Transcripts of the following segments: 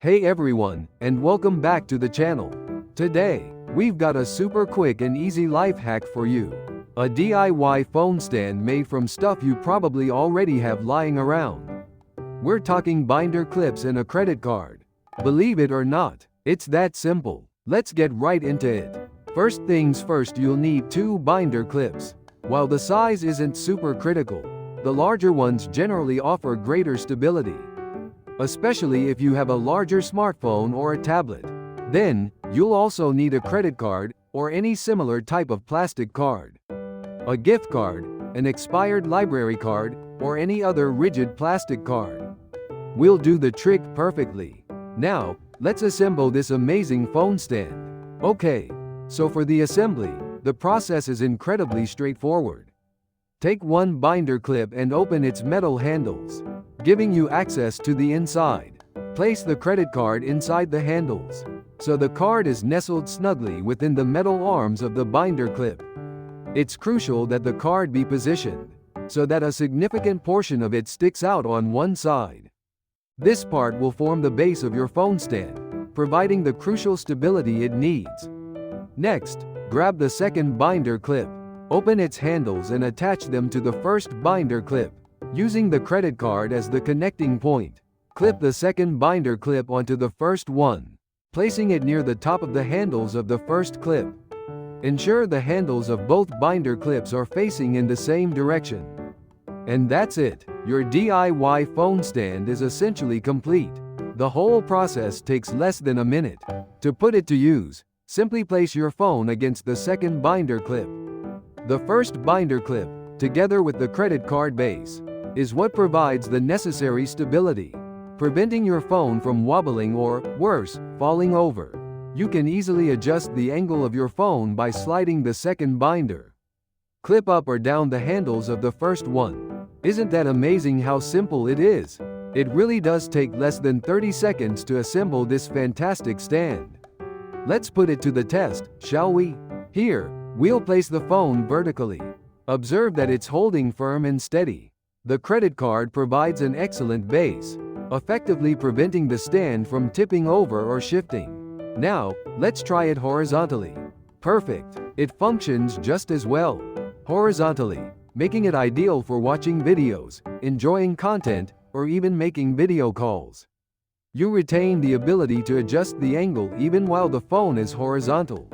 Hey everyone, and welcome back to the channel. Today, we've got a super quick and easy life hack for you. A DIY phone stand made from stuff you probably already have lying around. We're talking binder clips and a credit card. Believe it or not, it's that simple. Let's get right into it. First things first, you'll need 2 binder clips. While the size isn't super critical, the larger ones generally offer greater stability, especially if you have a larger smartphone or a tablet. Then, you'll also need a credit card, or any similar type of plastic card, a gift card, an expired library card, or any other rigid plastic card. Will do the trick perfectly. Now, let's assemble this amazing phone stand. Okay, so for the assembly, the process is incredibly straightforward. Take 1 binder clip and open its metal handles, giving you access to the inside. Place the credit card inside the handles, so the card is nestled snugly within the metal arms of the binder clip. It's crucial that the card be positioned so that a significant portion of it sticks out on one side. This part will form the base of your phone stand, providing the crucial stability it needs. Next, grab the second binder clip. Open its handles and attach them to the first binder clip, using the credit card as the connecting point. Clip the second binder clip onto the first one, placing it near the top of the handles of the first clip. Ensure the handles of both binder clips are facing in the same direction. And that's it. Your DIY phone stand is essentially complete. The whole process takes less than a minute. To put it to use, simply place your phone against the second binder clip. The first binder clip, together with the credit card base, is what provides the necessary stability, preventing your phone from wobbling or, worse, falling over. You can easily adjust the angle of your phone by sliding the second binder clip up or down the handles of the first one. Isn't that amazing how simple it is? It really does take less than 30 seconds to assemble this fantastic stand. Let's put it to the test, shall we? Here, we'll place the phone vertically. Observe that it's holding firm and steady. The credit card provides an excellent base, effectively preventing the stand from tipping over or shifting. Now, let's try it horizontally. Perfect. It functions just as well horizontally, making it ideal for watching videos, enjoying content, or even making video calls. You retain the ability to adjust the angle even while the phone is horizontal,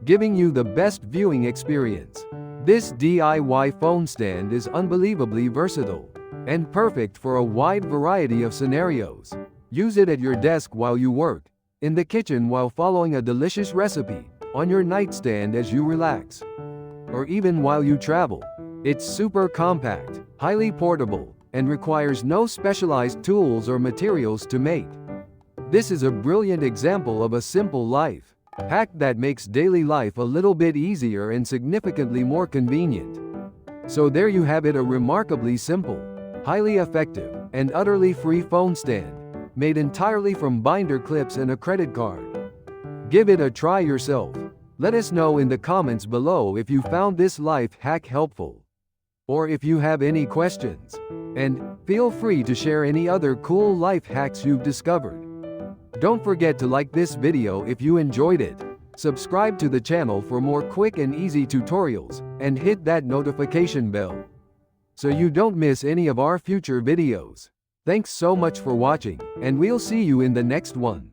giving you the best viewing experience. This DIY phone stand is unbelievably versatile and perfect for a wide variety of scenarios. Use it at your desk while you work, in the kitchen while following a delicious recipe, on your nightstand as you relax, or even while you travel. It's super compact, highly portable, and requires no specialized tools or materials to make. This is a brilliant example of a simple life hack that makes daily life a little bit easier and significantly more convenient. So there you have it, a remarkably simple, highly effective, and utterly free phone stand, made entirely from binder clips and a credit card. Give it a try yourself. Let us know in the comments below if you found this life hack helpful, or if you have any questions. And feel free to share any other cool life hacks you've discovered. Don't forget to like this video if you enjoyed it, subscribe to the channel for more quick and easy tutorials, and hit that notification bell so you don't miss any of our future videos. Thanks so much for watching, and we'll see you in the next one.